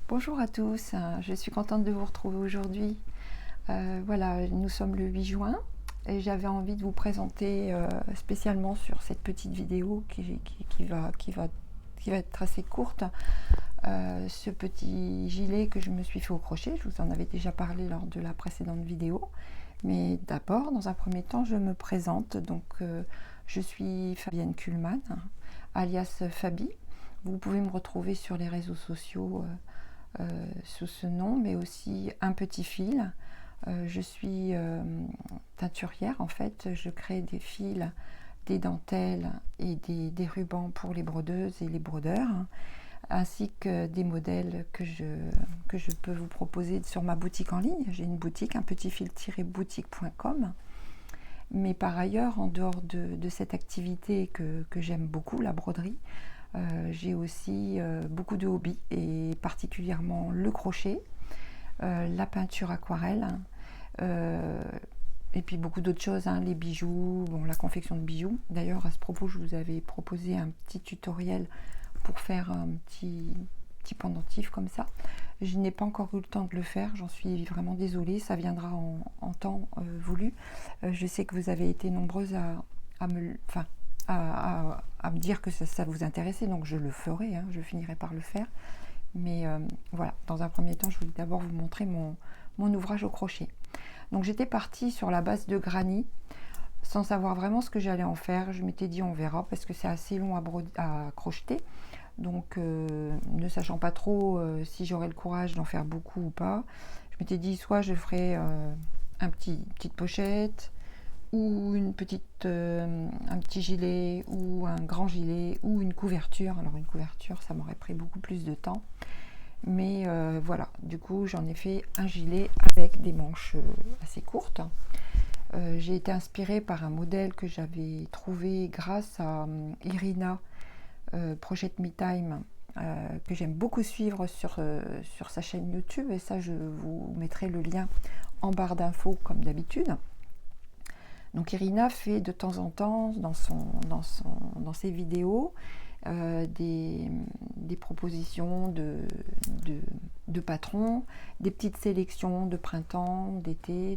Bonjour à tous, je suis contente de vous retrouver aujourd'hui. Voilà, nous sommes le 8 juin et j'avais envie de vous présenter spécialement sur cette petite vidéo qui va être assez courte, ce petit gilet que je me suis fait au crochet. Je vous en avais déjà parlé lors de la précédente vidéo. Mais d'abord, dans un premier temps, je me présente. Donc, je suis Fabienne Kuhlmann, alias Fabi. Vous pouvez me retrouver sur les réseaux sociaux sous ce nom, mais aussi Un Petit Fil. Je suis teinturière en fait. Je crée des fils, des dentelles et des rubans pour les brodeuses et les brodeurs, ainsi que des modèles que je peux vous proposer sur ma boutique en ligne. J'ai une boutique, unpetitfil-boutique.com. Mais par ailleurs, en dehors de cette activité que j'aime beaucoup, la broderie, j'ai aussi beaucoup de hobbies, et particulièrement le crochet, la peinture aquarelle, et puis beaucoup d'autres choses, les bijoux, la confection de bijoux. D'ailleurs, à ce propos, je vous avais proposé un petit tutoriel pour faire un petit pendentif comme ça. Je n'ai pas encore eu le temps de le faire, j'en suis vraiment désolée, ça viendra en temps voulu. Je sais que vous avez été nombreuses à me dire que ça vous intéressait, donc je le ferai, je finirai par le faire. Mais voilà, dans un premier temps, je voulais d'abord vous montrer mon ouvrage au crochet. Donc j'étais partie sur la base de granny, sans savoir vraiment ce que j'allais en faire. Je m'étais dit on verra, parce que c'est assez long à crocheter. Donc ne sachant pas trop si j'aurais le courage d'en faire beaucoup ou pas, je m'étais dit soit je ferais petite pochette, ou un petit gilet, ou un grand gilet, ou une couverture. Alors une couverture, ça m'aurait pris beaucoup plus de temps. Mais voilà, du coup j'en ai fait un gilet avec des manches assez courtes. J'ai été inspirée par un modèle que j'avais trouvé grâce à Irina, Project Me Time, que j'aime beaucoup suivre sur sa chaîne YouTube, et ça je vous mettrai le lien en barre d'infos comme d'habitude. Donc Irina fait de temps en temps dans ses vidéos des propositions de patrons, des petites sélections de printemps, d'été,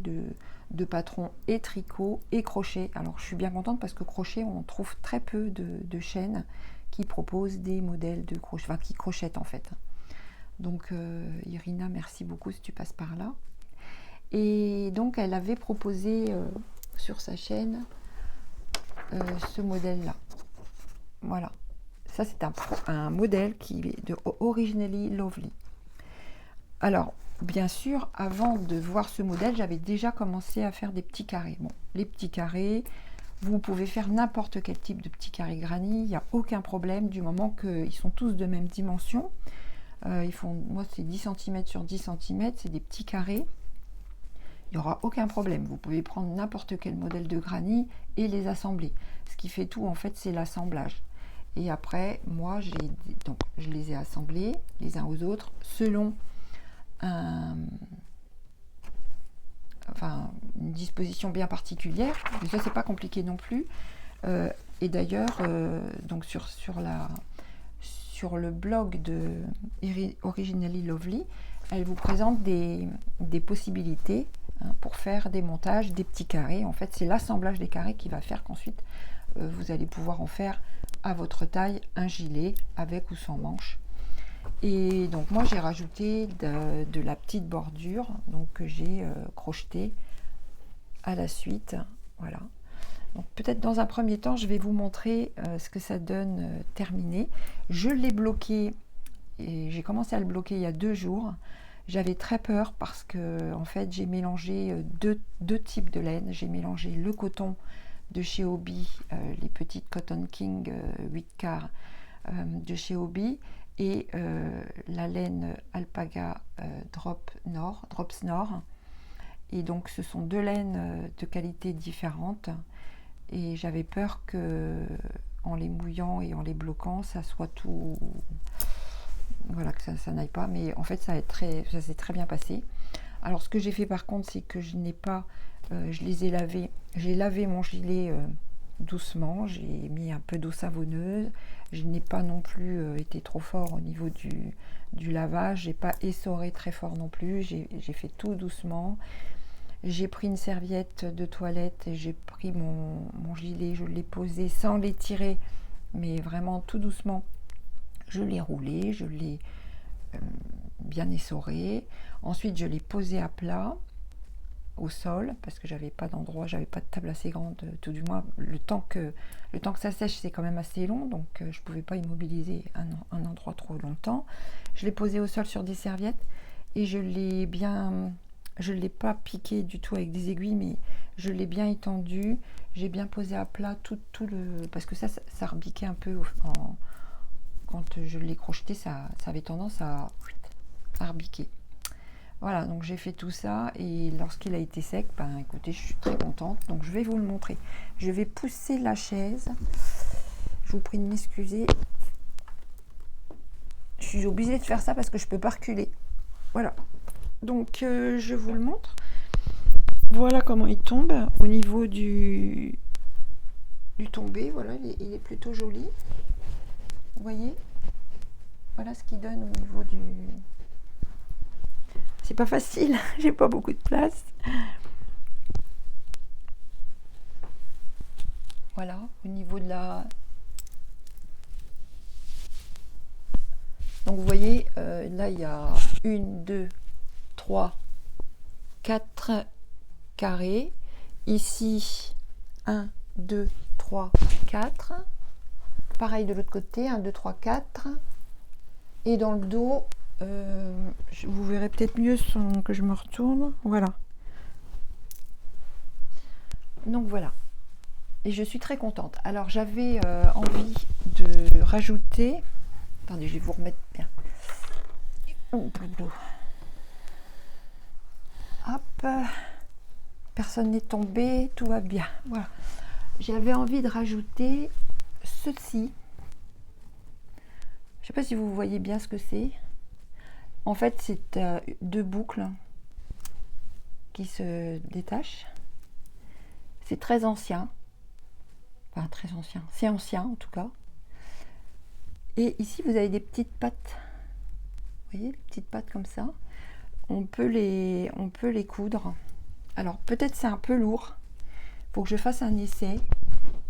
de patrons et tricot et crochet. Alors je suis bien contente parce que crochet, on trouve très peu de chaînes qui proposent des modèles de crochet, enfin qui crochettent en fait. Donc Irina, merci beaucoup si tu passes par là. Et donc elle avait proposé sur sa chaîne ce modèle là. Voilà, ça c'est un modèle qui est de Originally Lovely. Alors bien sûr, avant de voir ce modèle, j'avais déjà commencé à faire des petits carrés. Bon, les petits carrés, vous pouvez faire n'importe quel type de petits carrés granny, il n'y a aucun problème du moment qu'ils sont tous de même dimension. Moi c'est 10 cm sur 10 cm, c'est des petits carrés. Il n'y aura aucun problème. Vous pouvez prendre n'importe quel modèle de granny et les assembler. Ce qui fait tout, en fait, c'est l'assemblage. Et après, moi, je les ai assemblés les uns aux autres selon une disposition bien particulière. Mais ça, c'est pas compliqué non plus. Et d'ailleurs, donc sur le blog de Originally Lovely, elle vous présente des possibilités pour faire des montages, des petits carrés. En fait, c'est l'assemblage des carrés qui va faire qu'ensuite, vous allez pouvoir en faire à votre taille un gilet avec ou sans manches. Et donc moi, j'ai rajouté de la petite bordure, donc que j'ai crocheté à la suite. Voilà. Donc peut-être dans un premier temps, je vais vous montrer ce que ça donne terminé. Je l'ai bloqué, et j'ai commencé à le bloquer il y a 2 jours. J'avais très peur parce que en fait j'ai mélangé deux types de laine. J'ai mélangé le coton de chez Hobbii, les petites Cotton King 8 quarts de chez Hobbii, et la laine Alpaga Drops Nord. Et donc ce sont 2 laines de qualité différentes, et j'avais peur que en les mouillant et en les bloquant, ça soit tout... Voilà, que ça n'aille pas, mais en fait ça s'est très bien passé. Alors ce que j'ai fait par contre, c'est que je les ai lavés. J'ai lavé mon gilet doucement. J'ai mis un peu d'eau savonneuse. Je n'ai pas non plus été trop fort au niveau du lavage. J'ai pas essoré très fort non plus. J'ai fait tout doucement. J'ai pris une serviette de toilette et j'ai pris mon gilet. Je l'ai posé sans l'étirer, mais vraiment tout doucement. Je l'ai roulé, je l'ai bien essoré. Ensuite, je l'ai posé à plat au sol parce que j'avais pas d'endroit, j'avais pas de table assez grande, tout du moins le temps que ça sèche, c'est quand même assez long, donc je pouvais pas immobiliser un endroit trop longtemps. Je l'ai posé au sol sur des serviettes et je l'ai pas piqué du tout avec des aiguilles, mais je l'ai bien étendu. J'ai bien posé à plat tout le, parce que ça rebiquait un peu quand je l'ai crocheté, ça avait tendance à rebiquer. Voilà, donc j'ai fait tout ça et lorsqu'il a été sec, ben écoutez, je suis très contente. Donc je vais vous le montrer. Je vais pousser la chaise. Je vous prie de m'excuser. Je suis obligée de faire ça parce que je peux pas reculer. Voilà. Donc je vous le montre. Voilà comment il tombe au niveau du tombé. Voilà, il est plutôt joli. Vous voyez? Voilà ce qu'il donne au niveau du... C'est pas facile, j'ai pas beaucoup de place. Voilà, au niveau de la... Donc vous voyez, là il y a 1, 2, 3, 4 carrés. Ici, 1, 2, 3, 4. Pareil de l'autre côté, 1, 2, 3, 4. Et dans le dos... vous verrez peut-être mieux que je me retourne. Voilà. Donc voilà. Et je suis très contente. Alors j'avais envie de rajouter... Attendez, je vais vous remettre bien. Hop. Personne n'est tombé. Tout va bien. Voilà. J'avais envie de rajouter ceci. Je ne sais pas si vous voyez bien ce que c'est. En fait, c'est 2 boucles qui se détachent. C'est très ancien. Enfin, très ancien. C'est ancien, en tout cas. Et ici, vous avez des petites pattes. Vous voyez, des petites pattes comme ça. On peut les coudre. Alors, peut-être c'est un peu lourd. Il faut que je fasse un essai.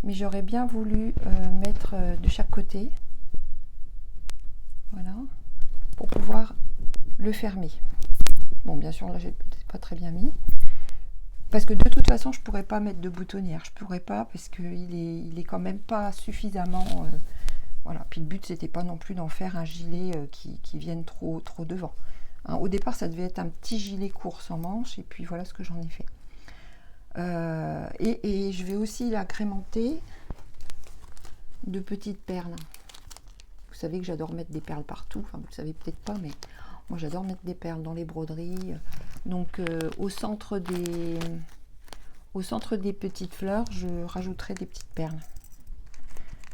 Mais j'aurais bien voulu mettre de chaque côté. Voilà. Pour pouvoir le fermer. Bon, bien sûr, là, j'ai pas très bien mis. Parce que de toute façon, je pourrais pas mettre de boutonnière. Je pourrais pas parce qu'il est quand même pas suffisamment... voilà. Puis le but, c'était pas non plus d'en faire un gilet qui vienne trop devant. Hein, au départ, ça devait être un petit gilet court sans manches. Et puis, voilà ce que j'en ai fait. Et je vais aussi l'agrémenter de petites perles. Vous savez que j'adore mettre des perles partout. Enfin, vous le savez peut-être pas, mais... Moi, j'adore mettre des perles dans les broderies. Donc, au centre des petites fleurs, je rajouterai des petites perles.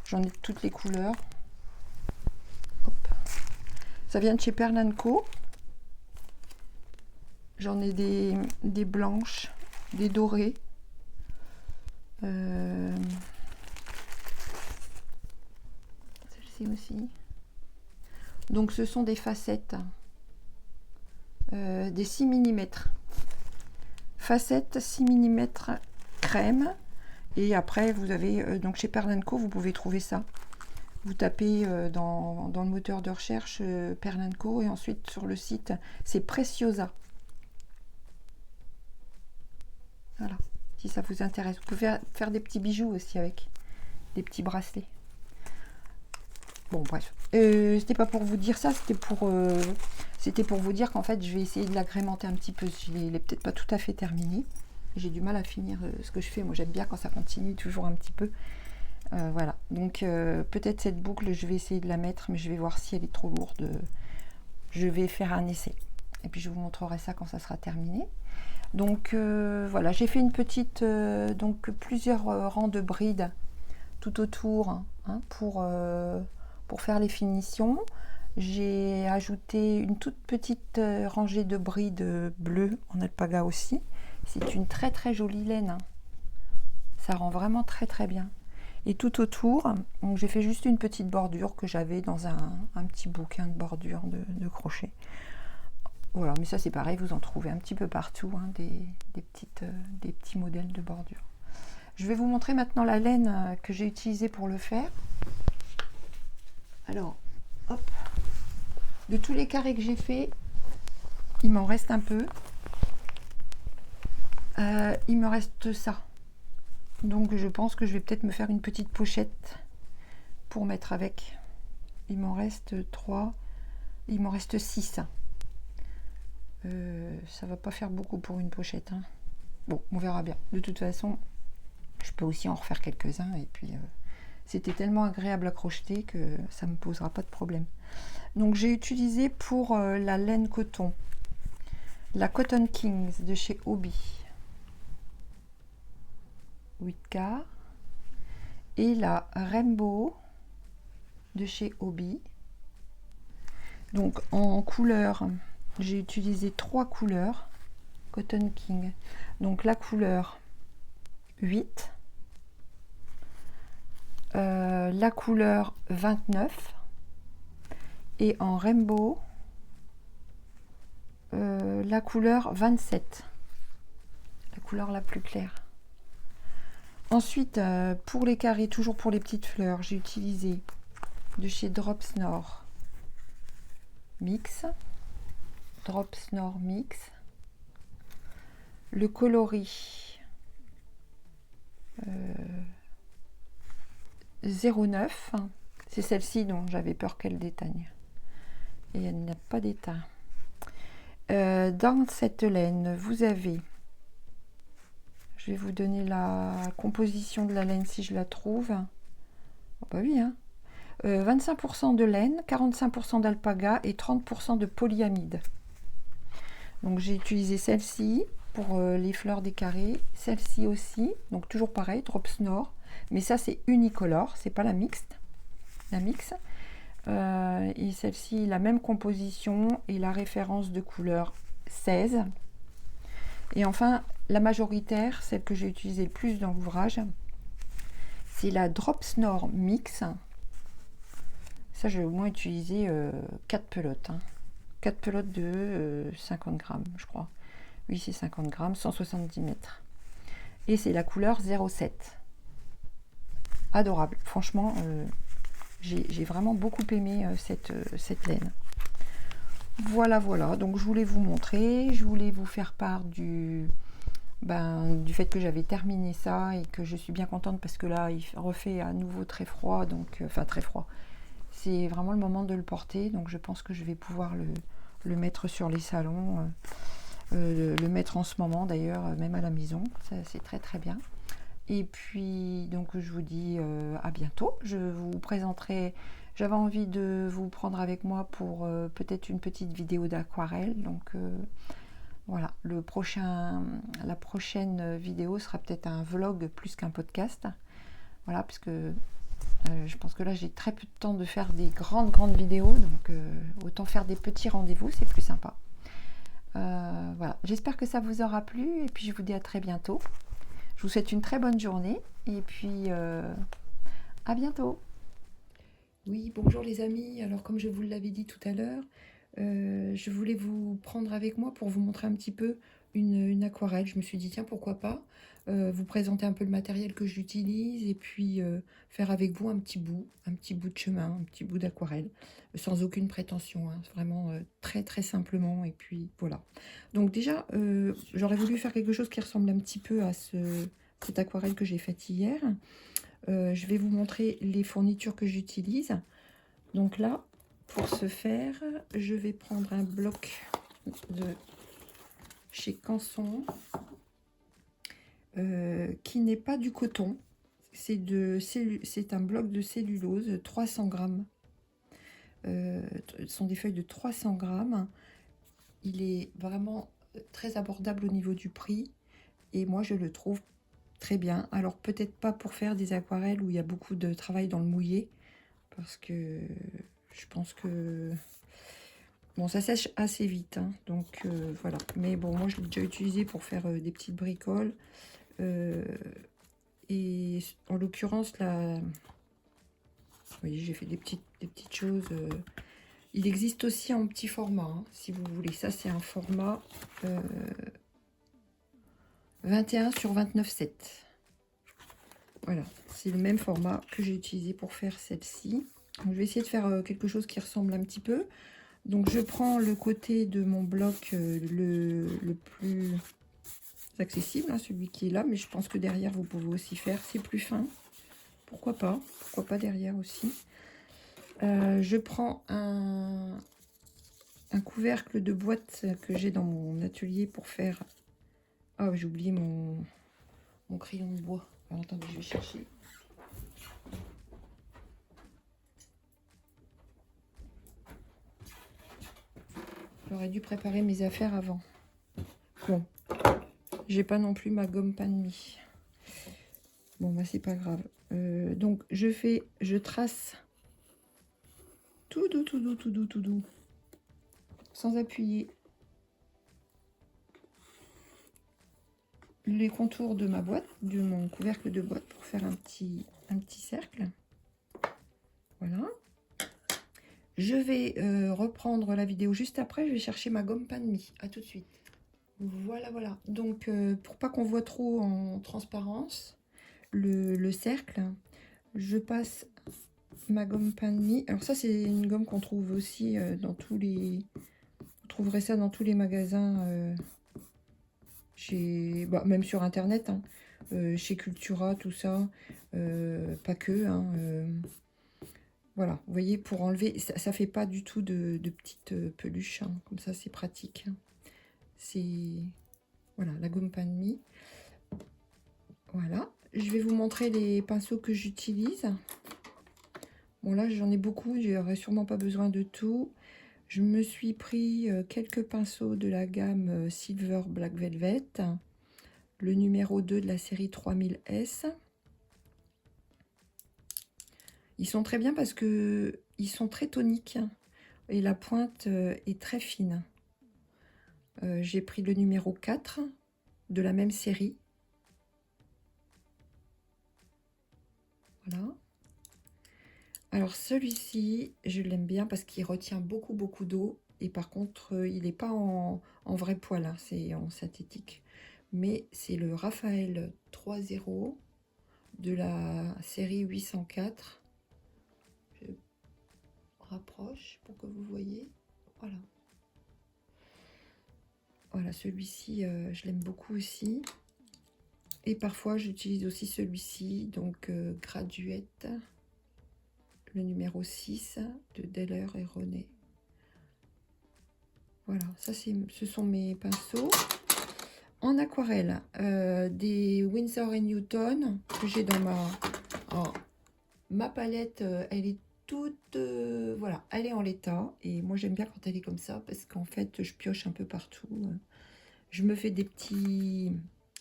J'en ai de toutes les couleurs. Hop. Ça vient de chez Perle & Co. J'en ai des blanches, des dorées. Celle-ci aussi. Donc, ce sont des facettes. Des 6 mm. Facettes 6 mm crème. Et après, vous avez, donc chez Perle & Co, vous pouvez trouver ça. Vous tapez dans le moteur de recherche Perle & Co. Et ensuite, sur le site, c'est Preciosa. Voilà, si ça vous intéresse. Vous pouvez faire des petits bijoux aussi avec. Des petits bracelets. Bon, bref. C'était pas pour vous dire ça, c'était pour vous dire qu'en fait, je vais essayer de l'agrémenter un petit peu. Il est peut-être pas tout à fait terminé. J'ai du mal à finir ce que je fais. Moi, j'aime bien quand ça continue toujours un petit peu. Voilà. Donc, peut-être cette boucle, je vais essayer de la mettre, mais je vais voir si elle est trop lourde. Je vais faire un essai. Et puis, je vous montrerai ça quand ça sera terminé. Donc, voilà. J'ai fait une petite... donc, plusieurs rangs de brides tout autour hein, pour faire les finitions. J'ai ajouté une toute petite rangée de brides bleues en alpaga aussi. C'est une très très jolie laine. Hein. Ça rend vraiment très très bien. Et tout autour, j'ai fait juste une petite bordure que j'avais dans un petit bouquin de bordure de crochet. Voilà, mais ça c'est pareil, vous en trouvez un petit peu partout, hein, des petits modèles de bordure. Je vais vous montrer maintenant la laine que j'ai utilisée pour le faire. Alors, hop, de tous les carrés que j'ai fait, il m'en reste un peu. Il me reste ça. Donc je pense que je vais peut-être me faire une petite pochette pour mettre avec. Il m'en reste 3, il m'en reste 6. Ça va pas faire beaucoup pour une pochette, hein. Bon, on verra bien. De toute façon, je peux aussi en refaire quelques-uns. Et puis, c'était tellement agréable à crocheter que ça ne me posera pas de problème. Donc, j'ai utilisé pour la laine coton, la Cotton Kings de chez Hobbii. 8 quarts. Et la Rainbow de chez Hobbii. Donc, en couleur, j'ai utilisé 3 couleurs Cotton King. Donc, la couleur 8. La couleur 29 et en rainbow la couleur 27, la couleur la plus claire. Ensuite, pour les carrés, toujours pour les petites fleurs, j'ai utilisé de chez Drops Nord Mix, le coloris 09, c'est celle-ci dont j'avais peur qu'elle déteigne. Et elle n'a pas d'étain. Dans cette laine, vous avez, je vais vous donner la composition de la laine si je la trouve. Oh bah oui, hein. 25% de laine, 45% d'alpaga et 30% de polyamide. Donc j'ai utilisé celle-ci pour les fleurs des carrés, celle-ci aussi, donc toujours pareil, Drops Nord, mais ça c'est unicolore, c'est pas la mixte, la mix. Et celle-ci, la même composition et la référence de couleur 16. Et enfin, la majoritaire, celle que j'ai utilisée le plus dans l'ouvrage, c'est la Drops Nord Mix. Ça, j'ai au moins utilisé 4 pelotes. 4 pelotes de 50 grammes, je crois. Oui, c'est 50 grammes, 170 mètres. Et c'est la couleur 07. Adorable. Franchement, j'ai vraiment beaucoup aimé cette laine. Voilà, voilà. Donc, je voulais vous montrer. Je voulais vous faire part du fait que j'avais terminé ça et que je suis bien contente parce que là, il refait à nouveau très froid. Donc, enfin, très froid. C'est vraiment le moment de le porter. Donc, je pense que je vais pouvoir le mettre sur les salons. Le mettre en ce moment, d'ailleurs, même à la maison. C'est très, très bien. Et puis, donc, je vous dis à bientôt. Je vous présenterai... J'avais envie de vous prendre avec moi pour peut-être une petite vidéo d'aquarelle. Donc, voilà. La prochaine vidéo sera peut-être un vlog plus qu'un podcast. Voilà, parce que je pense que là, j'ai très peu de temps de faire des grandes vidéos. Donc, autant faire des petits rendez-vous, c'est plus sympa. Voilà. J'espère que ça vous aura plu. Et puis, je vous dis à très bientôt. Je vous souhaite une très bonne journée et puis à bientôt. Oui, bonjour les amis. Alors comme je vous l'avais dit tout à l'heure, je voulais vous prendre avec moi pour vous montrer un petit peu une aquarelle. Je me suis dit tiens pourquoi pas vous présenter un peu le matériel que j'utilise et puis faire avec vous un petit bout de chemin, un petit bout d'aquarelle, sans aucune prétention, hein, vraiment très très simplement et puis voilà. Donc déjà j'aurais voulu faire quelque chose qui ressemble un petit peu à cette aquarelle que j'ai faite hier. Je vais vous montrer les fournitures que j'utilise. Donc là, pour ce faire, je vais prendre un bloc de chez Canson qui n'est pas du coton. C'est un bloc de cellulose, 300 grammes. Ce sont des feuilles de 300 grammes. Il est vraiment très abordable au niveau du prix. Et moi, je le trouve très bien. Alors, peut-être pas pour faire des aquarelles où il y a beaucoup de travail dans le mouillé. Parce que je pense que... Bon, ça sèche assez vite. Hein, donc, voilà. Mais bon, moi, je l'ai déjà utilisé pour faire des petites bricoles. Et en l'occurrence, là, vous voyez, j'ai fait des petites choses. Il existe aussi en petit format, hein, si vous voulez. Ça, c'est un format 21 sur 29,7. Voilà, c'est le même format que j'ai utilisé pour faire celle-ci. Je vais essayer de faire quelque chose qui ressemble un petit peu. Donc, je prends le côté de mon bloc le plus accessible, hein, celui qui est là. Mais je pense que derrière, vous pouvez aussi faire. C'est plus fin. Pourquoi pas? Pourquoi pas derrière aussi? Je prends un couvercle de boîte que j'ai dans mon atelier pour faire... Ah, j'ai oublié mon crayon de bois. Alors, attendez, je vais chercher. J'aurais dû préparer mes affaires avant. Bon, j'ai pas non plus ma gomme pain de mie. Bon, bah c'est pas grave. Donc, je trace tout doux, tout doux, tout doux, tout doux, sans appuyer les contours de ma boîte, de mon couvercle de boîte pour faire un petit cercle. Voilà. Je vais reprendre la vidéo juste après. Je vais chercher ma gomme pain de mie. À tout de suite. Voilà, voilà. Donc, pour pas qu'on voit trop en transparence le cercle, je passe ma gomme pain de mie. Alors ça, c'est une gomme qu'on trouve aussi dans tous les... Vous trouverez ça dans tous les magasins, bah, même sur Internet, hein, chez Cultura, tout ça. Pas que, hein, voilà, vous voyez, pour enlever, ça fait pas du tout de petites peluches, hein, comme ça, c'est pratique. Hein. C'est, voilà, la gomme pain de mie. Voilà, je vais vous montrer les pinceaux que j'utilise. Bon, là, j'en ai beaucoup, j'aurais sûrement pas besoin de tout. Je me suis pris quelques pinceaux de la gamme Silver Black Velvet, le numéro 2 de la série 3000S. Ils sont très bien parce que ils sont très toniques et la pointe est très fine. J'ai pris le numéro 4 de la même série. Voilà. Alors celui-ci, je l'aime bien parce qu'il retient beaucoup d'eau. Et par contre, il n'est pas en vrai poil, hein, c'est en synthétique. Mais c'est le Raphaël 3.0 de la série 804. Je rapproche pour que vous voyez. Voilà. Voilà, celui-ci, je l'aime beaucoup aussi. Et parfois, j'utilise aussi celui-ci, donc Graduate, le numéro 6 de Deller et René. Voilà, ça, ce sont mes pinceaux. En aquarelle, des Winsor & Newton que j'ai dans ma palette. Elle est toute, voilà, elle est en l'état. Et moi, j'aime bien quand elle est comme ça parce qu'en fait, je pioche un peu partout. Je me fais des petits...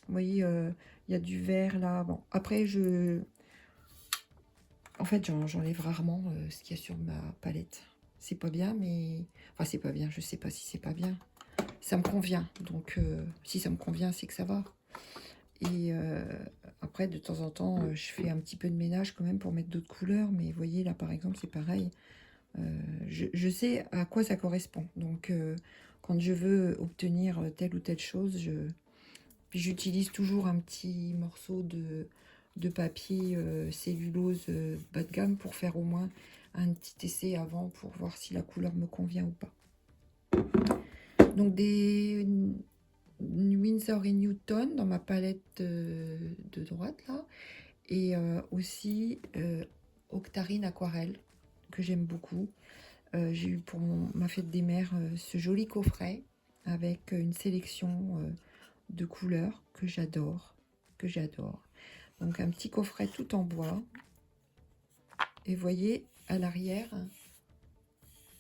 Vous voyez, il y a du vert là. Bon, après, en fait, j'enlève rarement ce qu'il y a sur ma palette. C'est pas bien, mais... Enfin, c'est pas bien, je sais pas si c'est pas bien. Ça me convient. Donc, si ça me convient, c'est que ça va. Et après, de temps en temps, je fais un petit peu de ménage quand même pour mettre d'autres couleurs. Mais vous voyez, là, par exemple, c'est pareil. Je sais à quoi ça correspond. Donc, quand je veux obtenir telle ou telle chose, puis j'utilise toujours un petit morceau de papier cellulose bas de gamme pour faire au moins un petit essai avant pour voir si la couleur me convient ou pas. Donc des Winsor & Newton dans ma palette de droite là. Et aussi Octarine Aquarelle que j'aime beaucoup. J'ai eu pour ma fête des mères ce joli coffret avec une sélection de couleurs que j'adore, Donc un petit coffret tout en bois. Et vous voyez, à l'arrière,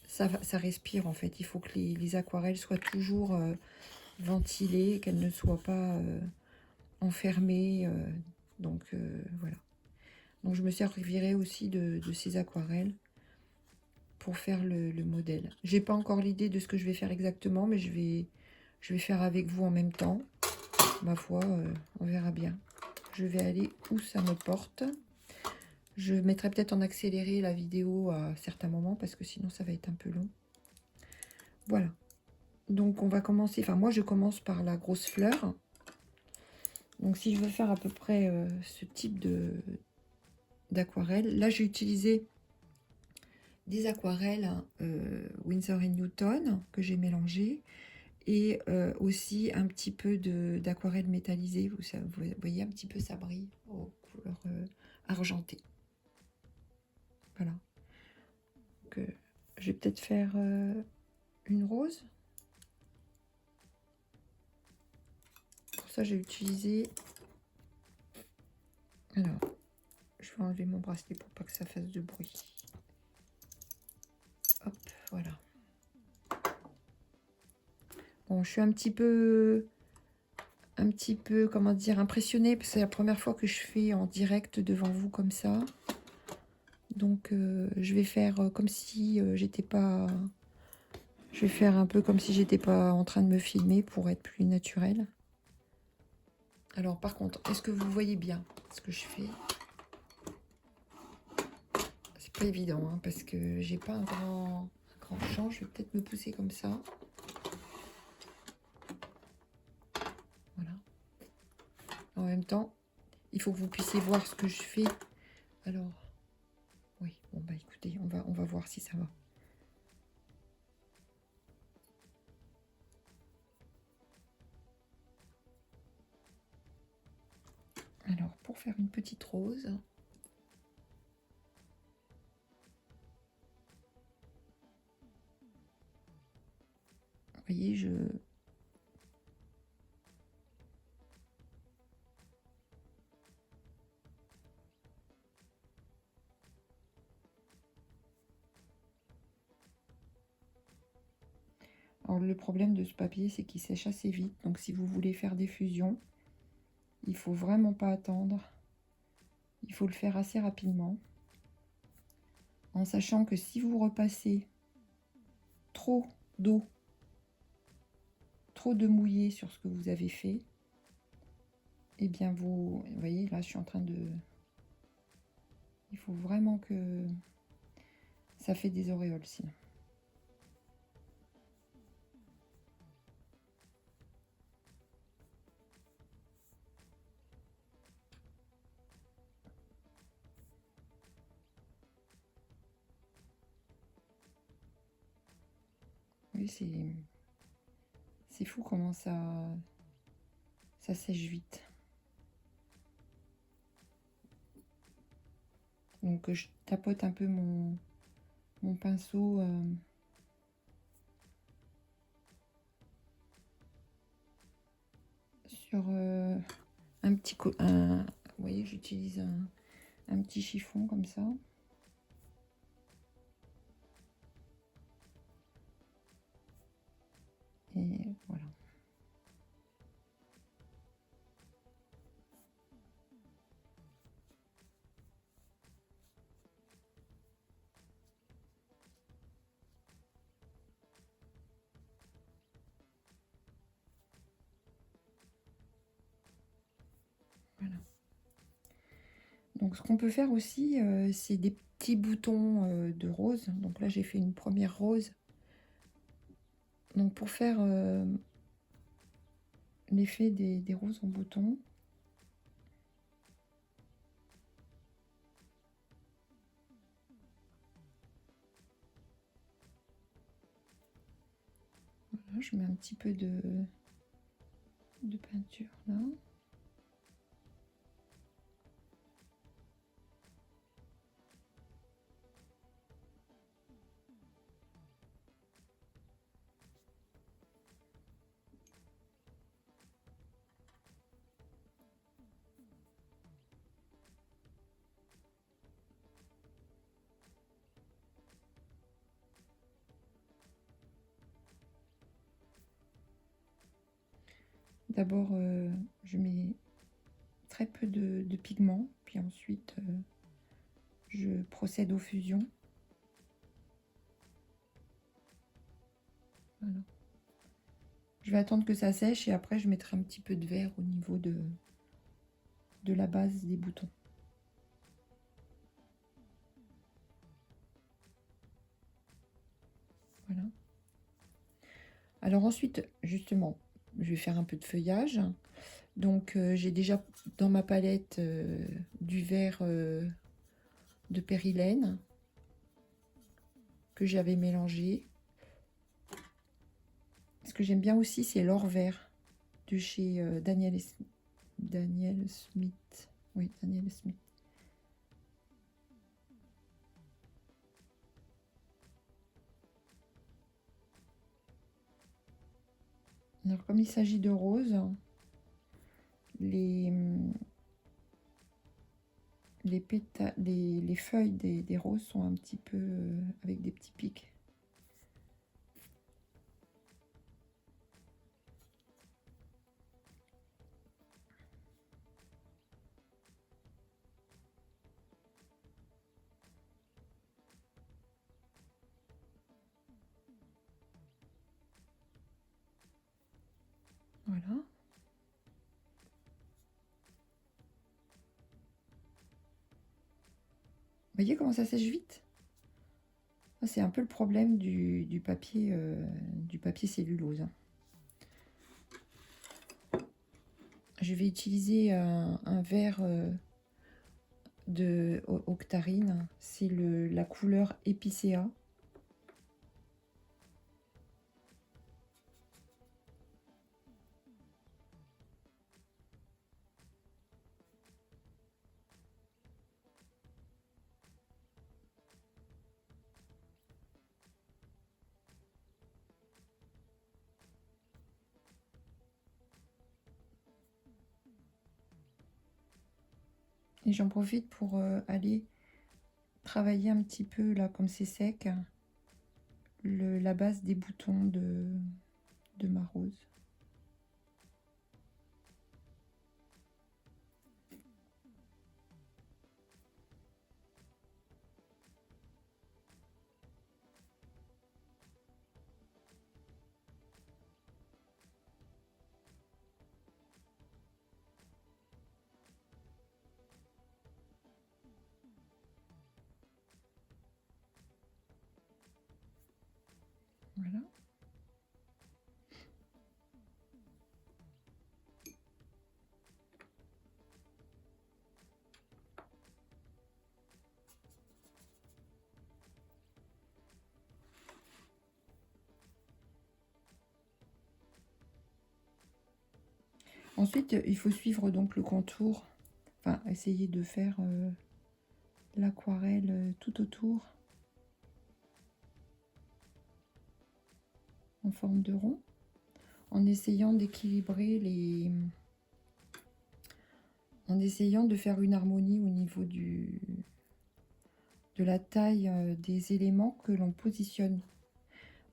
ça respire en fait. Il faut que les aquarelles soient toujours ventilées, qu'elles ne soient pas enfermées. Donc voilà. Donc je me servirai aussi de ces aquarelles pour faire le modèle. J'ai pas encore l'idée de ce que je vais faire exactement, mais je vais faire avec vous en même temps. Ma foi, on verra bien. je vais aller où ça me porte. Je mettrai peut-être en accéléré la vidéo à certains moments parce que sinon ça va être un peu long. Voilà. Donc on va commencer, enfin moi je commence par la grosse fleur. Donc si je veux faire à peu près ce type d'aquarelle, là j'ai utilisé des aquarelles Winsor & Newton que j'ai mélangées et aussi un petit peu d'aquarelle métallisée. Vous voyez un petit peu ça brille aux couleurs argentées. Voilà. Donc, je vais peut-être faire une rose. Pour ça, j'ai utilisé... Alors, je vais enlever mon bracelet pour pas que ça fasse de bruit. Hop, voilà. Bon, je suis un petit peu, comment dire, impressionnée, parce que c'est la première fois que je fais en direct devant vous comme ça. Donc, je vais faire comme si j'étais pas... Je vais faire un peu comme si j'étais pas en train de me filmer pour être plus naturel. Alors, par contre, est-ce que vous voyez bien ce que je fais? C'est pas évident, hein, parce que j'ai pas un grand champ. Je vais peut-être me pousser comme ça. Voilà. En même temps, il faut que vous puissiez voir ce que je fais. Alors, oui, bon bah écoutez, on va voir si ça va. Alors, pour faire une petite rose, vous voyez, Alors, le problème de ce papier, c'est qu'il sèche assez vite. Donc, si vous voulez faire des fusions, il faut vraiment pas attendre. Il faut le faire assez rapidement. En sachant que si vous repassez trop d'eau, trop de mouillé sur ce que vous avez fait, eh bien vous voyez, là je suis en train de... Il faut vraiment que ça fait des auréoles sinon. Oui, c'est fou comment ça sèche vite. Donc je tapote un peu mon pinceau sur un petit... vous voyez, j'utilise un petit chiffon comme ça. Et voilà. Voilà. Donc ce qu'on peut faire aussi, c'est des petits boutons de rose. Donc là j'ai fait une première rose. Donc pour faire l'effet des roses en bouton, voilà, je mets un petit peu de peinture là. D'abord, je mets très peu de pigments, puis ensuite, je procède aux fusions. Voilà. Je vais attendre que ça sèche et après, je mettrai un petit peu de vert au niveau de de la base des boutons. Voilà. Alors ensuite, justement, je vais faire un peu de feuillage. Donc j'ai déjà dans ma palette du vert de périlène que j'avais mélangé. Ce que j'aime bien aussi, c'est l'or vert de chez Daniel Smith. Oui, Daniel Smith. Alors, comme il s'agit de rose, les feuilles des roses sont un petit peu avec des petits pics. Voilà. Vous voyez comment ça sèche vite? C'est un peu le problème du papier cellulose. Je vais utiliser un verre de Octarine. C'est la couleur Épicéa. Et j'en profite pour aller travailler un petit peu, là, comme c'est sec, la base des boutons de ma rose. Voilà. Ensuite, il faut suivre donc le contour, enfin essayer de faire l'aquarelle tout autour en forme de rond, en essayant d'équilibrer en essayant de faire une harmonie au niveau de la taille des éléments que l'on positionne,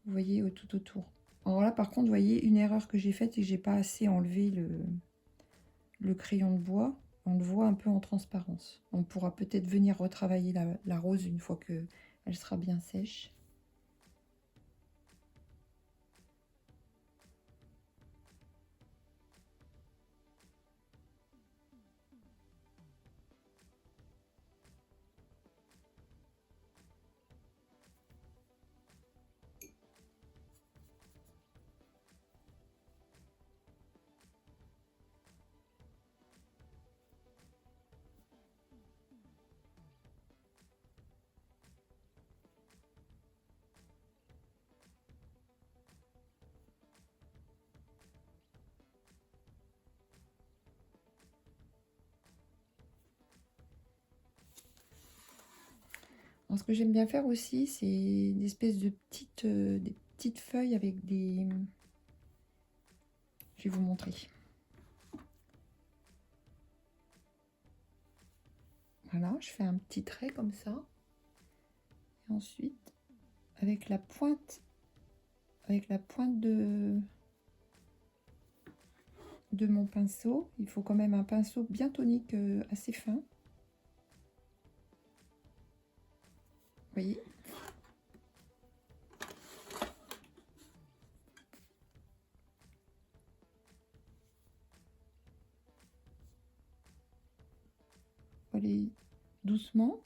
vous voyez, tout autour. Alors là, par contre, vous voyez, une erreur que j'ai faite, c'est que j'ai pas assez enlevé le crayon de bois. On le voit un peu en transparence. On pourra peut-être venir retravailler la rose une fois qu'elle sera bien sèche. Alors, ce que j'aime bien faire aussi, c'est des espèces de des petites feuilles avec des... Je vais vous montrer. Voilà, je fais un petit trait comme ça. Et ensuite, avec la pointe de mon pinceau, il faut quand même un pinceau bien tonique, assez fin. Vous voyez? doucement.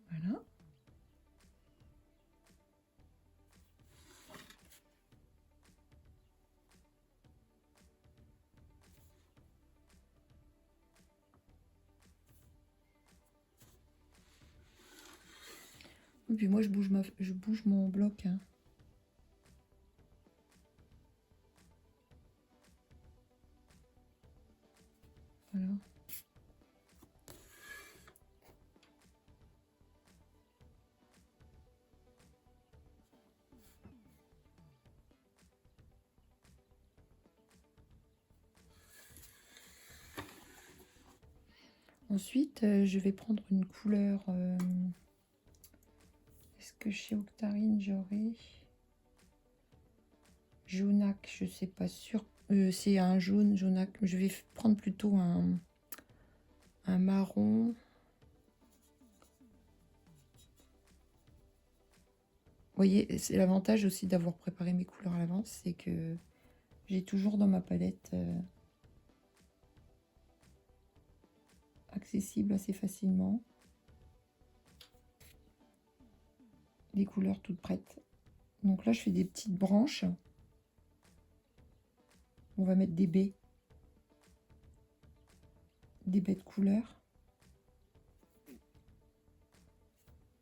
Voilà. Et puis moi, je bouge mon bloc, hein. Voilà. Ensuite, je vais prendre une couleur. Est-ce que chez Octarine, j'aurai jaunac? Je sais pas sûr. C'est un jaune, jaunac. Je vais prendre plutôt un marron. Vous voyez, c'est l'avantage aussi d'avoir préparé mes couleurs à l'avance, c'est que j'ai toujours dans ma palette accessible assez facilement les couleurs toutes prêtes. Donc là, je fais des petites branches. On va mettre des baies de couleurs.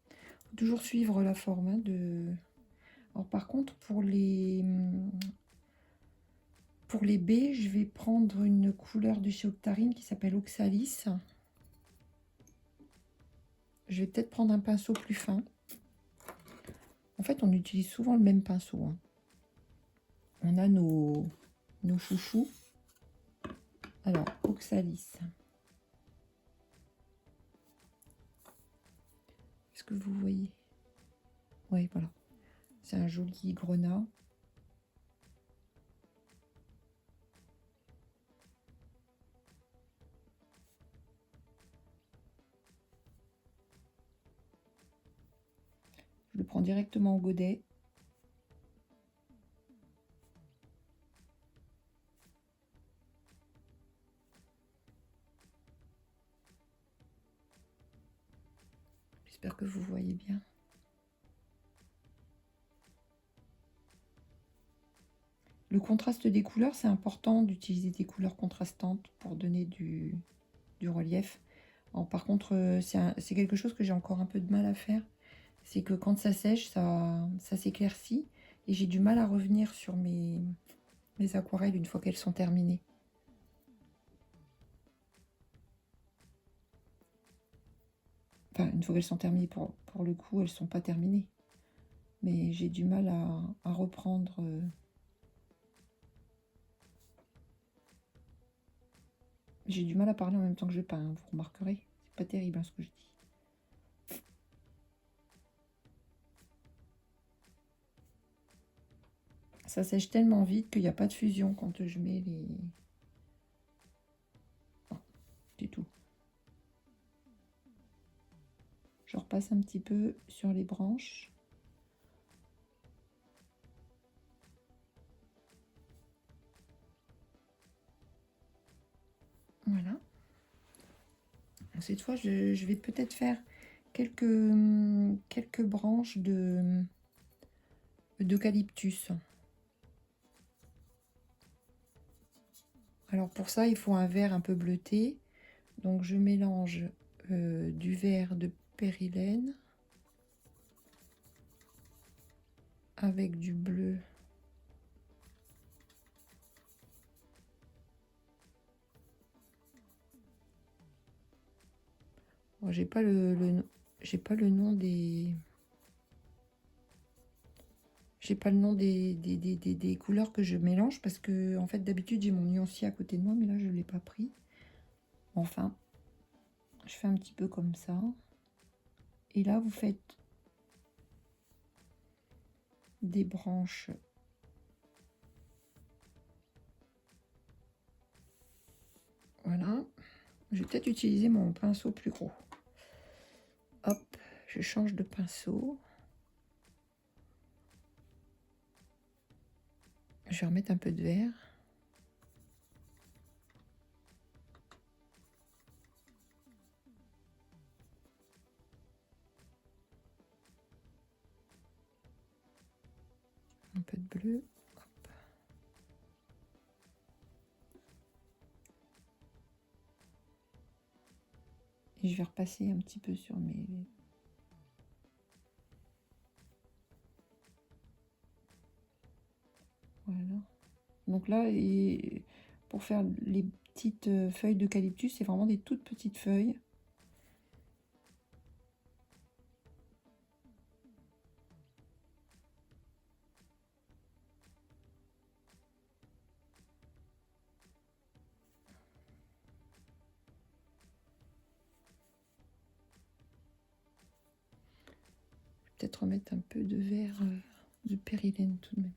Faut toujours suivre la forme, hein, de... Alors par contre, pour les baies, je vais prendre une couleur de chez Octarine qui s'appelle Oxalis. Je vais peut-être prendre un pinceau plus fin. En fait, on utilise souvent le même pinceau, hein. On a nos chouchous. Alors, Oxalis. Est-ce que vous voyez? Oui, voilà. C'est un joli grenat. Je le prends directement au godet. J'espère que vous voyez bien. Le contraste des couleurs, c'est important d'utiliser des couleurs contrastantes pour donner du relief. Alors, par contre, c'est quelque chose que j'ai encore un peu de mal à faire. C'est que quand ça sèche, ça s'éclaircit. Et j'ai du mal à revenir sur mes aquarelles une fois qu'elles sont terminées. Enfin, une fois qu'elles sont terminées, pour le coup, elles ne sont pas terminées. Mais j'ai du mal à reprendre... J'ai du mal à parler en même temps que je peins, hein, vous remarquerez. C'est pas terrible, hein, ce que je dis. Ça sèche tellement vite qu'il n'y a pas de fusion quand je mets les... Non, du tout. Je repasse un petit peu sur les branches. Voilà. Cette fois, je vais peut-être faire quelques branches d'eucalyptus. Alors pour ça, il faut un vert un peu bleuté. Donc je mélange du vert de périlène avec du bleu. Bon, j'ai pas j'ai pas le nom des... J'ai pas le nom des couleurs que je mélange parce que en fait d'habitude j'ai mon nuancier à côté de moi, mais là je l'ai pas pris. Enfin, je fais un petit peu comme ça. Et là vous faites des branches. Voilà. Je vais peut-être utiliser mon pinceau plus gros. Hop, je change de pinceau. Je vais remettre un peu de vert. peu de bleu. Hop. Et je vais repasser un petit peu sur mes... Voilà. Donc là, et pour faire les petites feuilles d'eucalyptus, c'est vraiment des toutes petites feuilles. Peut-être remettre un peu de vert de périlène tout de même.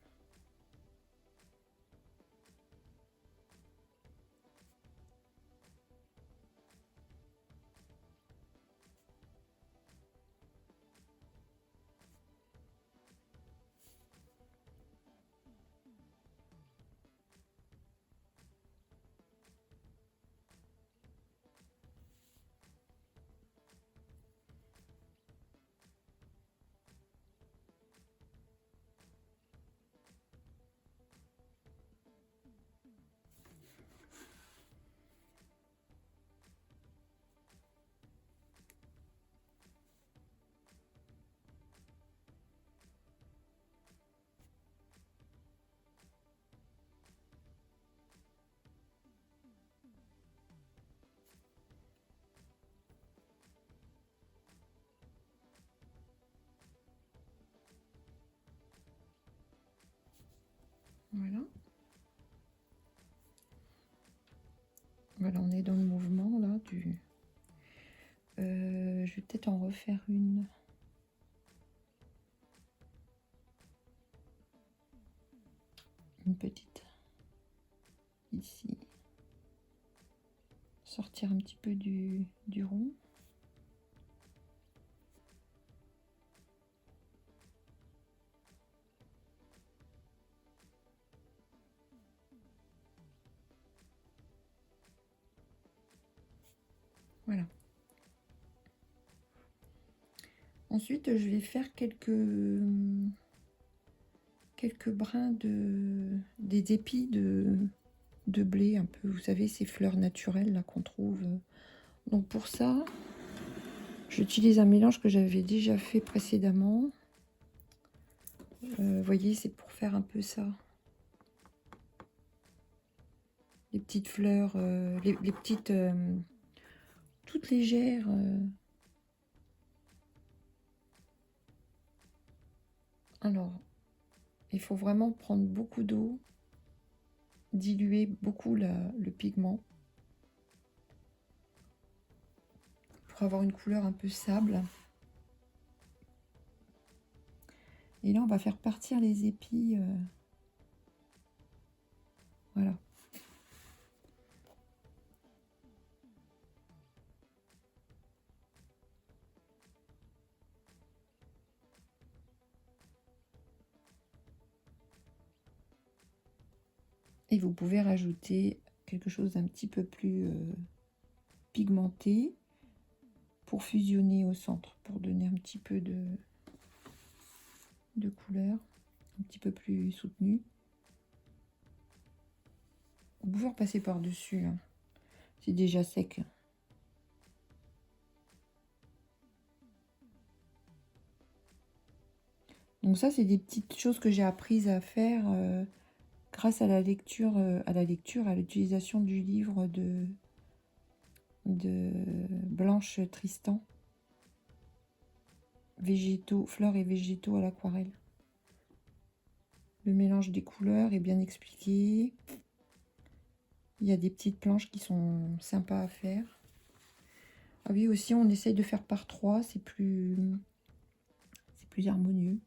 Voilà. Voilà, on est dans le mouvement là du... je vais peut-être en refaire une. Une petite. Ici. Sortir un petit peu du rond. Voilà. Ensuite, je vais faire quelques brins des épis de blé, un peu, vous savez, ces fleurs naturelles là qu'on trouve. Donc pour ça, j'utilise un mélange que j'avais déjà fait précédemment. Vous voyez, c'est pour faire un peu ça. Les petites fleurs, les petites... toutes légères. Alors, il faut vraiment prendre beaucoup d'eau, diluer beaucoup le pigment pour avoir une couleur un peu sable. Et là, on va faire partir les épis. Voilà. Et vous pouvez rajouter quelque chose d'un petit peu plus pigmenté pour fusionner au centre, pour donner un petit peu de couleur, un petit peu plus soutenu. Vous pouvez repasser par-dessus, hein. C'est déjà sec. Donc ça, c'est des petites choses que j'ai apprises à faire grâce à la lecture, à l'utilisation du livre de Blanche Tristan, végétaux, fleurs et végétaux à l'aquarelle. Le mélange des couleurs est bien expliqué. Il y a des petites planches qui sont sympas à faire. Ah oui, aussi, on essaye de faire par 3, c'est plus harmonieux.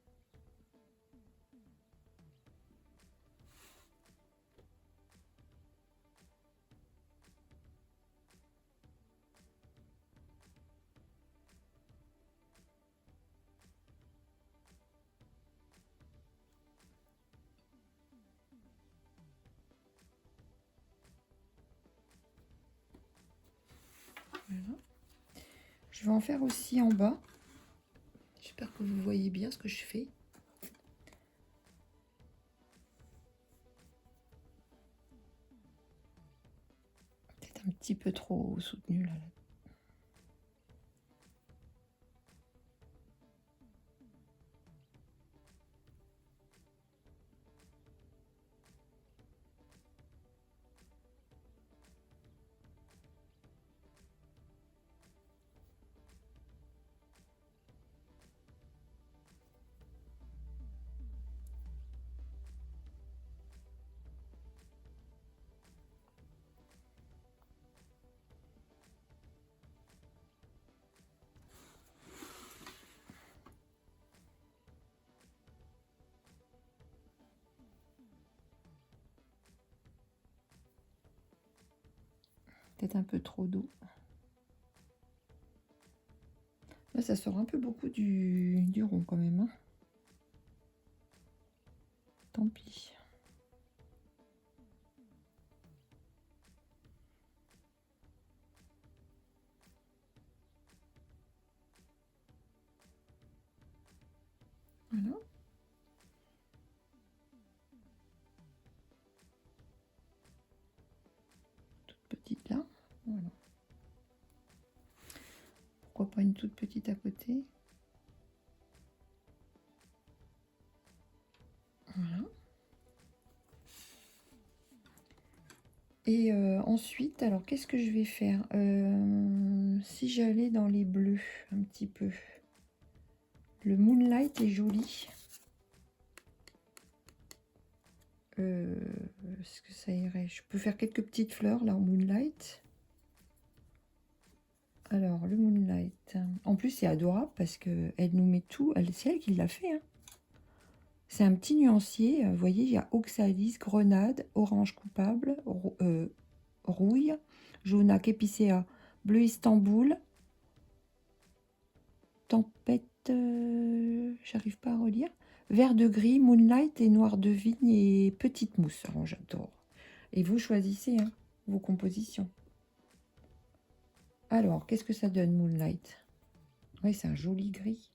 Voilà. Je vais en faire aussi en bas. J'espère que vous voyez bien ce que je fais. Un petit peu trop soutenu là. Peut-être un peu trop d'eau. Là, ça sort un peu beaucoup du rond quand même. Hein. Tant pis. Voilà. Toute petite là. Voilà. Pourquoi pas une toute petite à côté. Voilà. Et ensuite, alors qu'est-ce que je vais faire si j'allais dans les bleus un petit peu. Le Moonlight est joli. Est-ce que ça irait? Je peux faire quelques petites fleurs là en Moonlight. Alors, le Moonlight. En plus, c'est adorable parce qu'elle nous met tout. C'est elle qui l'a fait. Hein. C'est un petit nuancier. Vous voyez, il y a oxalis, grenade, orange coupable, rouille, jaunac épicéa, bleu Istanbul, tempête, j'arrive pas à relire, vert de gris, moonlight et noir de vigne et petite mousse. Oh, j'adore. Et vous choisissez hein, vos compositions. Alors, qu'est-ce que ça donne, Moonlight? Oui, c'est un joli gris.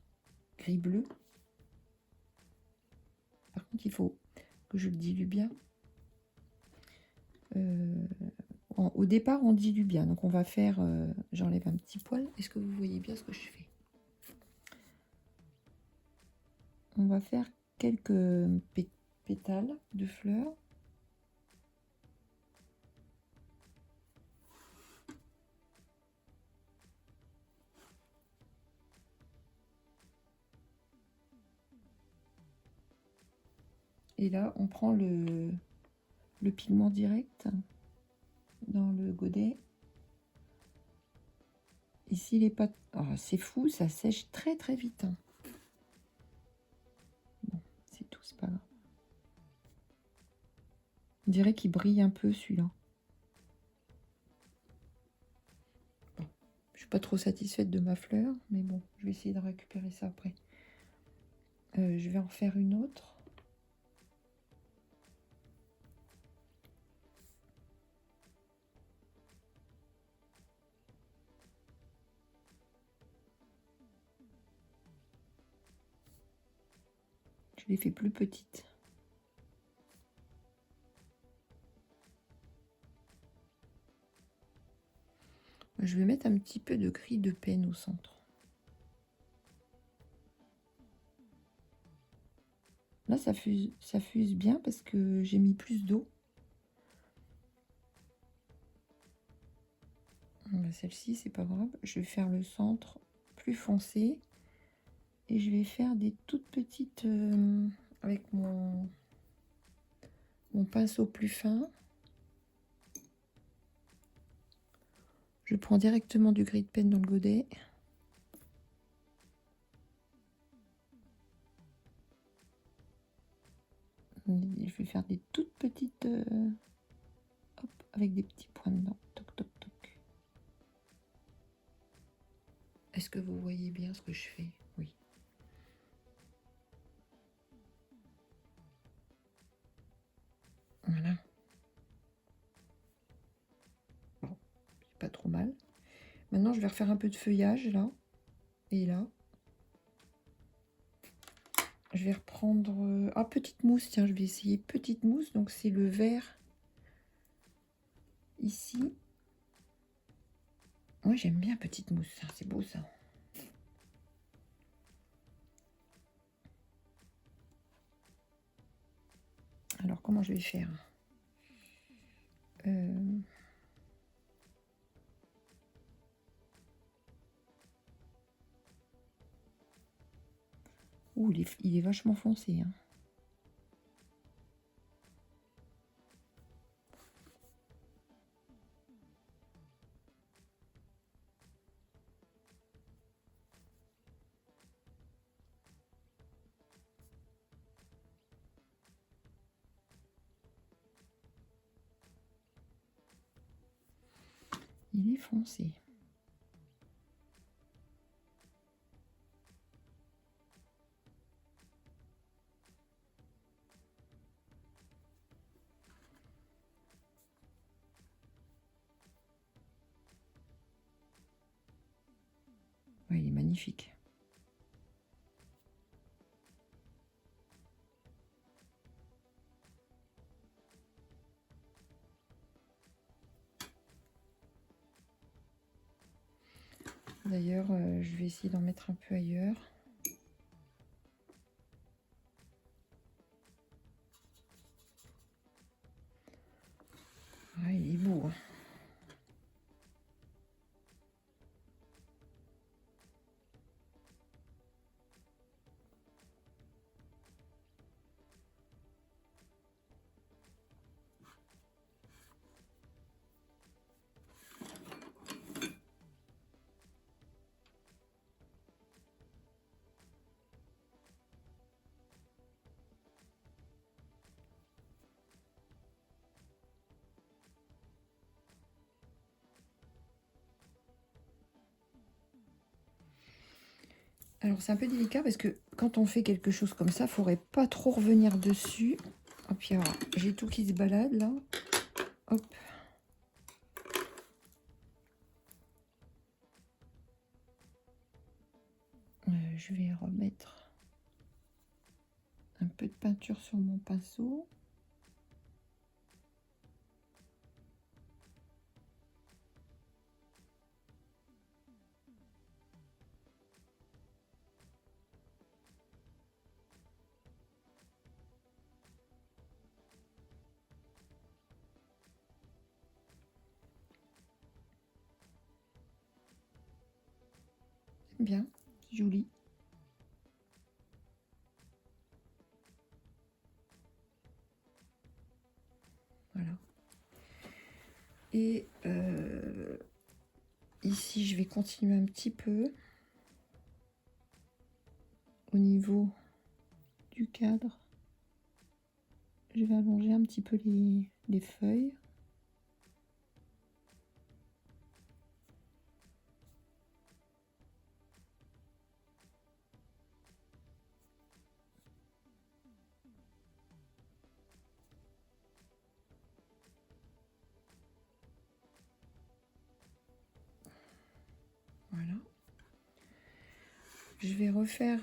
Gris-bleu. Par contre, il faut que je le dilue bien. Au départ, on dilue bien. Donc, on va faire... J'enlève un petit poil. Est-ce que vous voyez bien ce que je fais? On va faire quelques pétales de fleurs. Et là, on prend le pigment direct dans le godet. Ici, les pattes... Oh, c'est fou, ça sèche très très vite. Hein. Bon, c'est tout, c'est pas grave. On dirait qu'il brille un peu, celui-là. Bon, je suis pas trop satisfaite de ma fleur, mais bon, je vais essayer de récupérer ça après. Je vais en faire une autre. Je l'ai fait plus petite. Je vais mettre un petit peu de gris de peine au centre. Là, ça fuse bien parce que j'ai mis plus d'eau. Celle-ci, c'est pas grave. Je vais faire le centre plus foncé. Et je vais faire des toutes petites avec mon pinceau plus fin. Je prends directement du gris de peine dans le godet. Je vais faire des toutes petites... hop, avec des petits points dedans. Toc, toc, toc. Est-ce que vous voyez bien ce que je fais? Oui. Voilà. Bon, c'est pas trop mal. Maintenant, je vais refaire un peu de feuillage, là. Et là. Je vais reprendre... Ah, petite mousse, tiens, je vais essayer petite mousse. Donc, c'est le vert ici. Moi, j'aime bien petite mousse, ça, c'est beau ça. Alors, comment je vais faire? Ouh, il est vachement foncé, hein. Il est foncé. Ouais, il est magnifique. D'ailleurs, je vais essayer d'en mettre un peu ailleurs. Ah, il est beau, hein. Alors c'est un peu délicat parce que quand on fait quelque chose comme ça, il ne faudrait pas trop revenir dessus. Et puis alors, j'ai tout qui se balade là. Hop. Je vais remettre un peu de peinture sur mon pinceau. Bien, joli. Voilà. Et ici, je vais continuer un petit peu au niveau du cadre. Je vais allonger un petit peu les feuilles. Voilà. Je vais refaire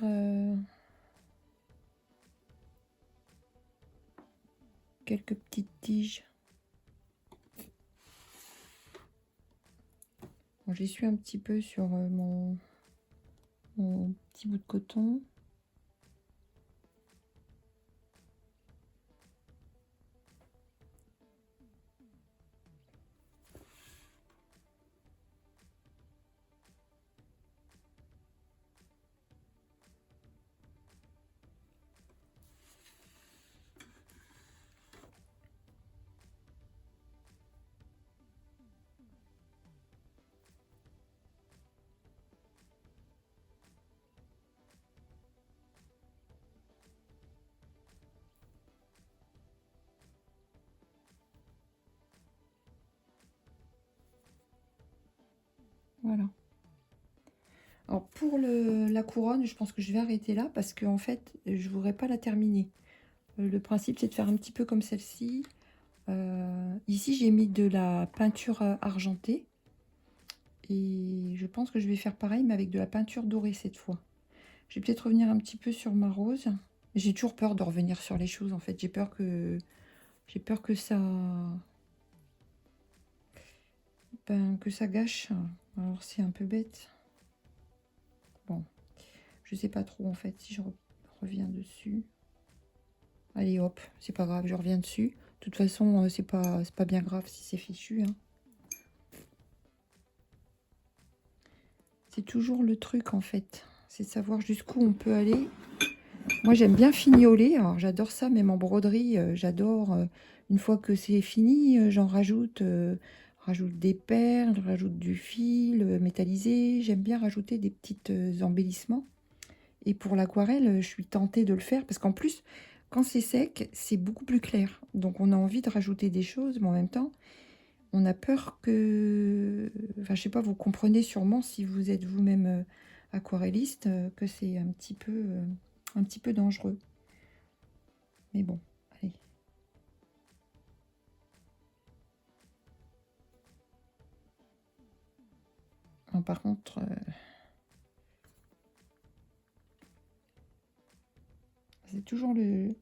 quelques petites tiges. Bon, j'essuie un petit peu sur mon petit bout de coton. Voilà. Alors pour la couronne, je pense que je vais arrêter là parce qu'en fait, je ne voudrais pas la terminer. Le principe, c'est de faire un petit peu comme celle-ci. Ici, j'ai mis de la peinture argentée. Et je pense que je vais faire pareil, mais avec de la peinture dorée cette fois. Je vais peut-être revenir un petit peu sur ma rose. J'ai toujours peur de revenir sur les choses, en fait. J'ai peur que ça... que ça gâche. Alors c'est un peu bête. Bon, je sais pas trop en fait si je reviens dessus. Allez hop, c'est pas grave, je reviens dessus. De toute façon, c'est pas bien grave si c'est fichu, hein. C'est toujours le truc en fait. C'est de savoir jusqu'où on peut aller. Moi j'aime bien fignoler. Alors j'adore ça, même en broderie. J'adore. Une fois que c'est fini, j'en rajoute. Rajoute des perles, rajoute du fil métallisé. J'aime bien rajouter des petits embellissements. Et pour l'aquarelle, je suis tentée de le faire parce qu'en plus, quand c'est sec, c'est beaucoup plus clair. Donc on a envie de rajouter des choses, mais en même temps, on a peur que... Enfin, je sais pas, vous comprenez sûrement si vous êtes vous-même aquarelliste, que c'est un petit peu dangereux. Mais bon, allez. Non, par contre, c'est toujours le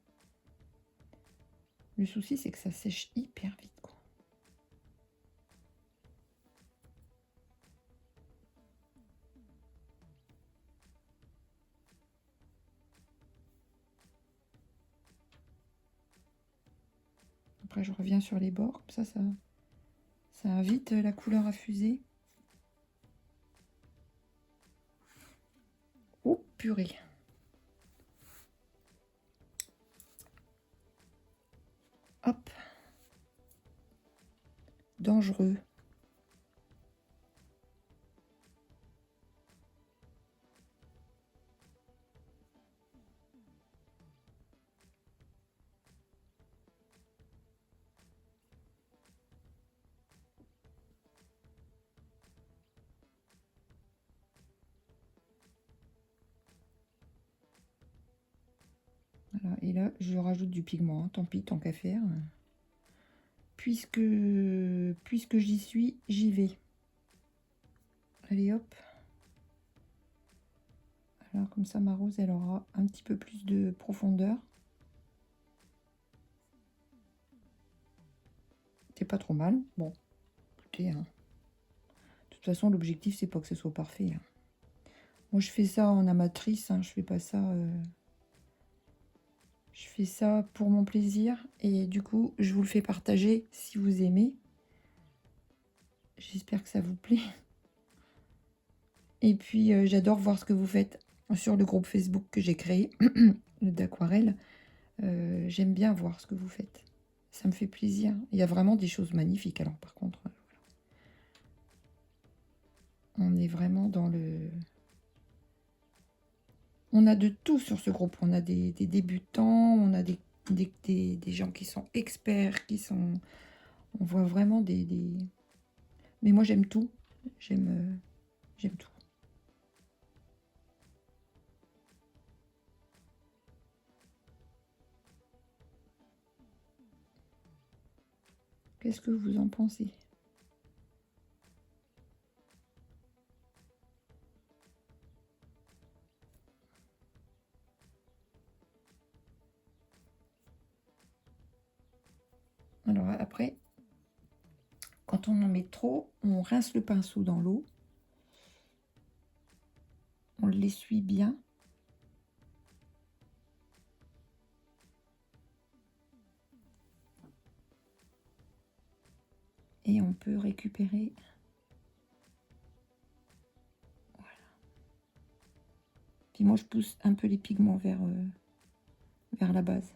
souci, c'est que ça sèche hyper vite, quoi. Après, je reviens sur les bords, comme ça invite la couleur à fuser. Oh, purée. Hop. Dangereux. Voilà. Et là, je rajoute du pigment, hein. Tant pis, tant qu'à faire. Puisque j'y suis, j'y vais. Allez, hop. Alors, comme ça, ma rose, elle aura un petit peu plus de profondeur. C'est pas trop mal. Bon, écoutez, hein. De toute façon, l'objectif, c'est pas que ce soit parfait, hein. Moi, je fais ça en amatrice, hein. Je fais pas ça... Je fais ça pour mon plaisir. Et du coup, je vous le fais partager si vous aimez. J'espère que ça vous plaît. Et puis, j'adore voir ce que vous faites sur le groupe Facebook que j'ai créé, d'aquarelle. J'aime bien voir ce que vous faites. Ça me fait plaisir. Il y a vraiment des choses magnifiques. Alors, par contre, on est vraiment dans le... On a de tout sur ce groupe. On a des débutants, on a des gens qui sont experts, qui sont... On voit vraiment des... Mais moi, j'aime tout. J'aime tout. Qu'est-ce que vous en pensez? Alors après, quand on en met trop, on rince le pinceau dans l'eau. On l'essuie bien. Et on peut récupérer. Voilà. Puis moi, je pousse un peu les pigments vers la base.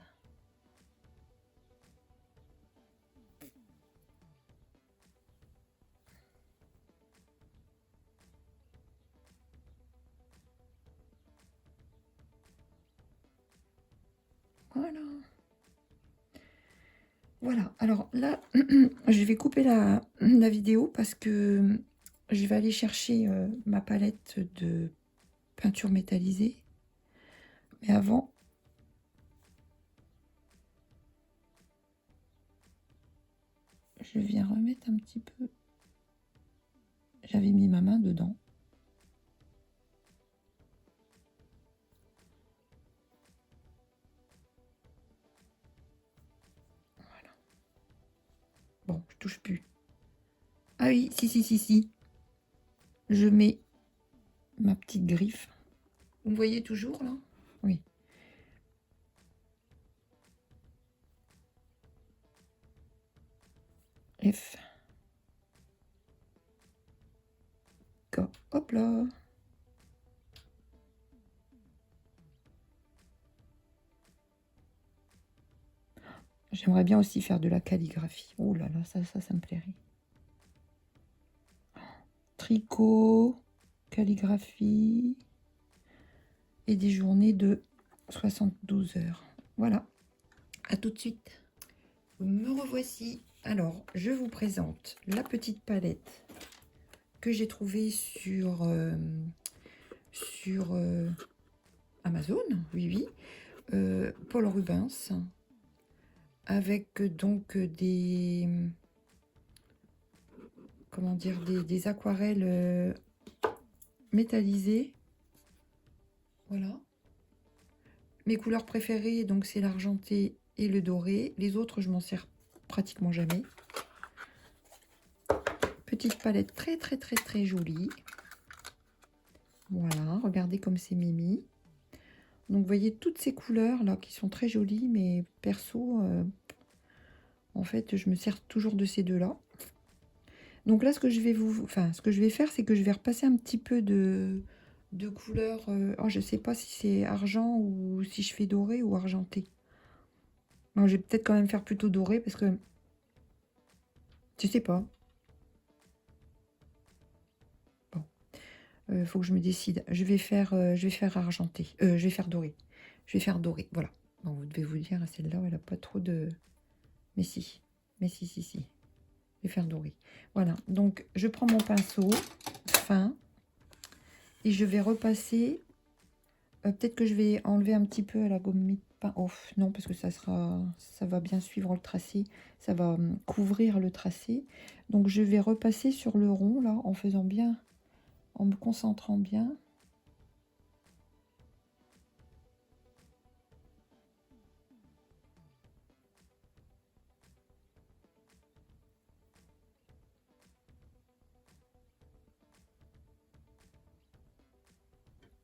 Voilà. Voilà. Alors là, je vais couper la vidéo parce que je vais aller chercher ma palette de peinture métallisée. Mais avant, je viens remettre un petit peu. J'avais mis ma main dedans. Voilà. Bon, je touche plus. Ah oui, si. je mets ma petite griffe. Vous me voyez toujours là? Oui. F. K. Hop là. J'aimerais bien aussi faire de la calligraphie. Oh là là, ça me plairait. Tricot, calligraphie et des journées de 72 heures. Voilà. À tout de suite. Me revoici. Alors, je vous présente la petite palette que j'ai trouvée sur Amazon, oui, Paul Rubens, avec donc des, comment dire, des aquarelles métallisées. Voilà. Mes couleurs préférées, donc c'est l'argenté et le doré. Les autres, je m'en sers pratiquement jamais. Petite palette très jolie. Voilà, regardez comme c'est mimi. Donc vous voyez toutes ces couleurs là qui sont très jolies, mais perso, en fait, je me sers toujours de ces deux-là. Donc là, ce que je vais faire, c'est que je vais repasser un petit peu de couleur. Oh, je sais pas si c'est argent ou si je fais doré ou argenté. Bon, je vais peut-être quand même faire plutôt doré parce que je sais pas. Bon, faut que je me décide. Je vais faire argenté. Je vais faire doré. Je vais faire doré. Voilà. Bon, vous devez vous dire, celle-là, elle a pas trop de. Mais si. Mais si. Je vais faire doré. Voilà. Donc, je prends mon pinceau fin et je vais repasser. Peut-être que je vais enlever un petit peu la gomme peint. Oh, non, parce que ça va bien suivre le tracé. Ça va couvrir le tracé. Donc, je vais repasser sur le rond, là, en faisant bien, en me concentrant bien.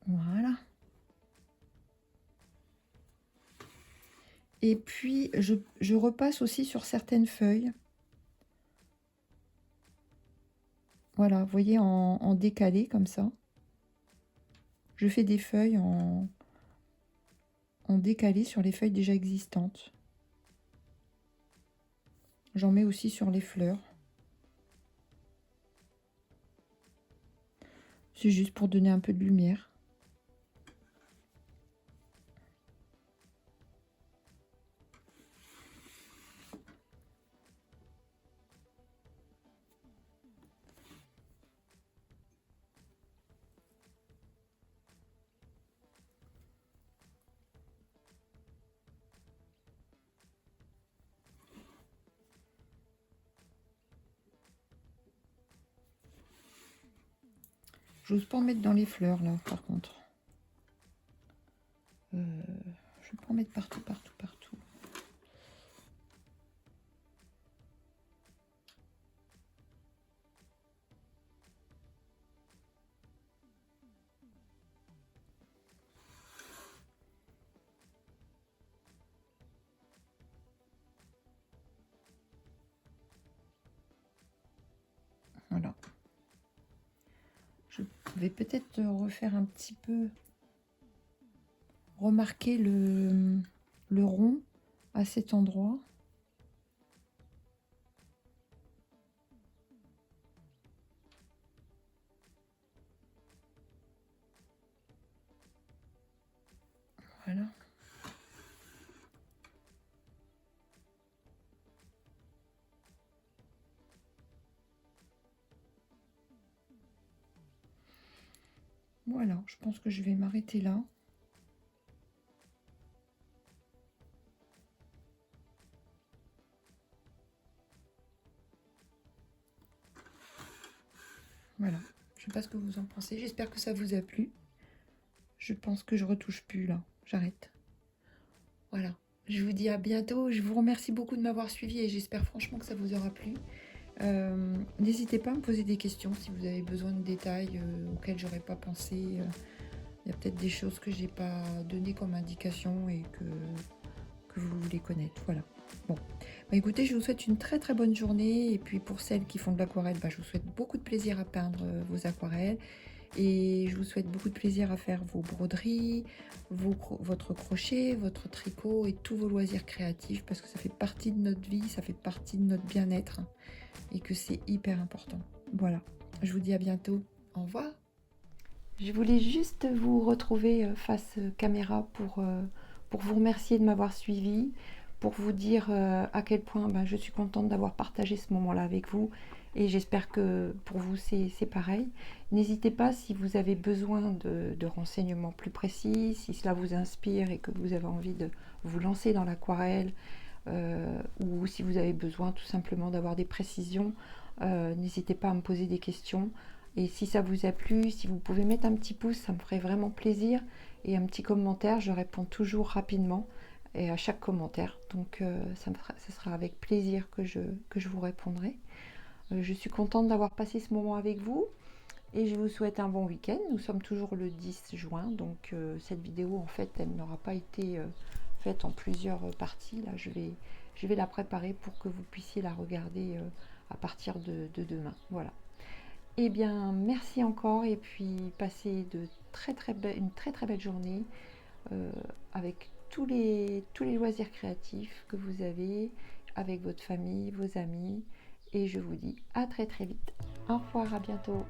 Voilà. Et puis, je repasse aussi sur certaines feuilles. Voilà, vous voyez, en décalé, comme ça. Je fais des feuilles en décalé sur les feuilles déjà existantes. J'en mets aussi sur les fleurs. C'est juste pour donner un peu de lumière. J'ose pas en mettre dans les fleurs, là, par contre. Je vais pas en mettre partout. Voilà. Je vais peut-être refaire un petit peu, remarquer le rond à cet endroit. Voilà. Voilà, je pense que je vais m'arrêter là. Voilà, je ne sais pas ce que vous en pensez. J'espère que ça vous a plu. Je pense que je retouche plus là. J'arrête. Voilà. Je vous dis à bientôt. Je vous remercie beaucoup de m'avoir suivi et j'espère franchement que ça vous aura plu. N'hésitez pas à me poser des questions si vous avez besoin de détails auxquels j'aurais pas pensé. Il y a peut-être des choses que j'ai pas données comme indication et que vous voulez connaître. Voilà. Bon, bah, écoutez, je vous souhaite une très très bonne journée. Et puis pour celles qui font de l'aquarelle, bah, je vous souhaite beaucoup de plaisir à peindre vos aquarelles. Et je vous souhaite beaucoup de plaisir à faire vos broderies, votre crochet, votre tricot et tous vos loisirs créatifs parce que ça fait partie de notre vie, ça fait partie de notre bien-être et que c'est hyper important. Voilà, je vous dis à bientôt. Au revoir. Je voulais juste vous retrouver face caméra pour vous remercier de m'avoir suivi, pour vous dire à quel point ben, je suis contente d'avoir partagé ce moment-là avec vous et j'espère que pour vous c'est pareil. N'hésitez pas si vous avez besoin de renseignements plus précis, si cela vous inspire et que vous avez envie de vous lancer dans l'aquarelle ou si vous avez besoin tout simplement d'avoir des précisions, n'hésitez pas à me poser des questions. Et si ça vous a plu, si vous pouvez mettre un petit pouce, ça me ferait vraiment plaisir. Et un petit commentaire, je réponds toujours rapidement et à chaque commentaire. Donc ça sera avec plaisir que je vous répondrai. Je suis contente d'avoir passé ce moment avec vous. Et je vous souhaite un bon week-end. Nous sommes toujours le 10 juin. Donc cette vidéo, en fait, elle n'aura pas été faite en plusieurs parties. Là, je vais la préparer pour que vous puissiez la regarder à partir de demain. Voilà. Eh bien, merci encore et puis passez une très très belle journée avec tous les loisirs créatifs que vous avez, avec votre famille, vos amis. Et je vous dis à très très vite. Au revoir, à bientôt.